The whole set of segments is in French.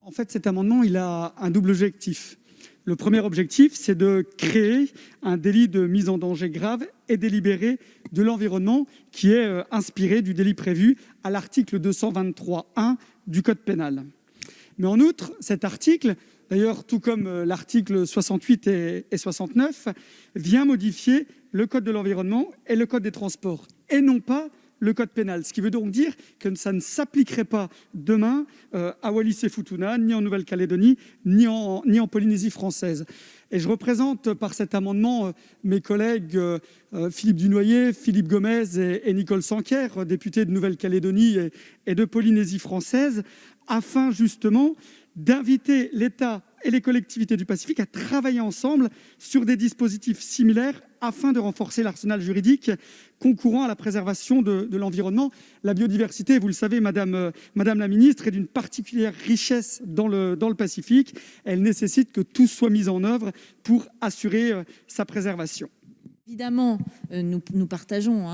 En fait, cet amendement, il a un double objectif. Le premier objectif, c'est de créer un délit de mise en danger grave et délibéré de l'environnement qui est inspiré du délit prévu à l'article 223-1 du Code pénal. Mais en outre, cet article, d'ailleurs tout comme l'article 68 et 69, vient modifier le Code de l'environnement et le Code des transports, et non pas le code pénal, ce qui veut donc dire que ça ne s'appliquerait pas demain à Wallis-et-Futuna, ni en Nouvelle-Calédonie, ni en Polynésie française. Et je représente par cet amendement mes collègues Philippe Dunoyer, Philippe Gomez et Nicole Sanquer, députés de Nouvelle-Calédonie et de Polynésie française, afin justement d'inviter l'État et les collectivités du Pacifique à travailler ensemble sur des dispositifs similaires afin de renforcer l'arsenal juridique concourant à la préservation de l'environnement. La biodiversité, vous le savez, Madame la Ministre, est d'une particulière richesse dans le Pacifique. Elle nécessite que tout soit mis en œuvre pour assurer sa préservation. Évidemment, nous partageons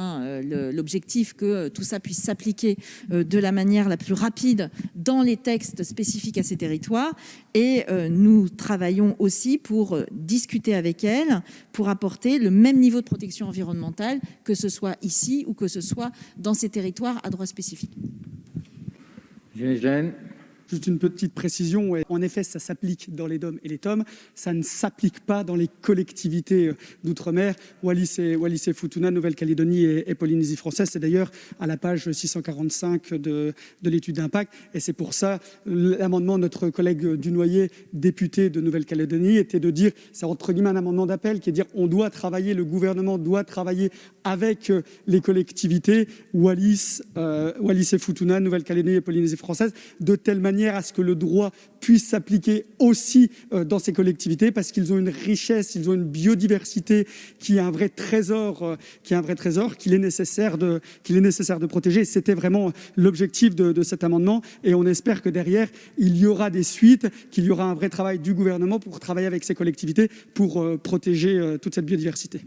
l'objectif que tout ça puisse s'appliquer de la manière la plus rapide dans les textes spécifiques à ces territoires. Et nous travaillons aussi pour discuter avec elles, pour apporter le même niveau de protection environnementale, que ce soit ici ou que ce soit dans ces territoires à droit spécifique. Juste une petite précision, en effet, ça s'applique dans les DOM et les TOM, ça ne s'applique pas dans les collectivités d'outre-mer, Wallis-et-Futuna, Nouvelle-Calédonie et Polynésie française. C'est d'ailleurs à la page 645 de l'étude d'impact, et c'est pour ça l'amendement de notre collègue Dunoyer, député de Nouvelle-Calédonie, était de dire, c'est entre guillemets un amendement d'appel, qui est de dire on doit travailler, le gouvernement doit travailler avec les collectivités, Wallis-et-Futuna, Nouvelle-Calédonie et Polynésie française, de telle manière à ce que le droit puisse s'appliquer aussi dans ces collectivités, parce qu'ils ont une richesse, ils ont une biodiversité qui est un vrai trésor, qu'il est nécessaire de protéger. Et c'était vraiment l'objectif de cet amendement, et on espère que derrière, il y aura des suites, qu'il y aura un vrai travail du gouvernement pour travailler avec ces collectivités pour protéger toute cette biodiversité.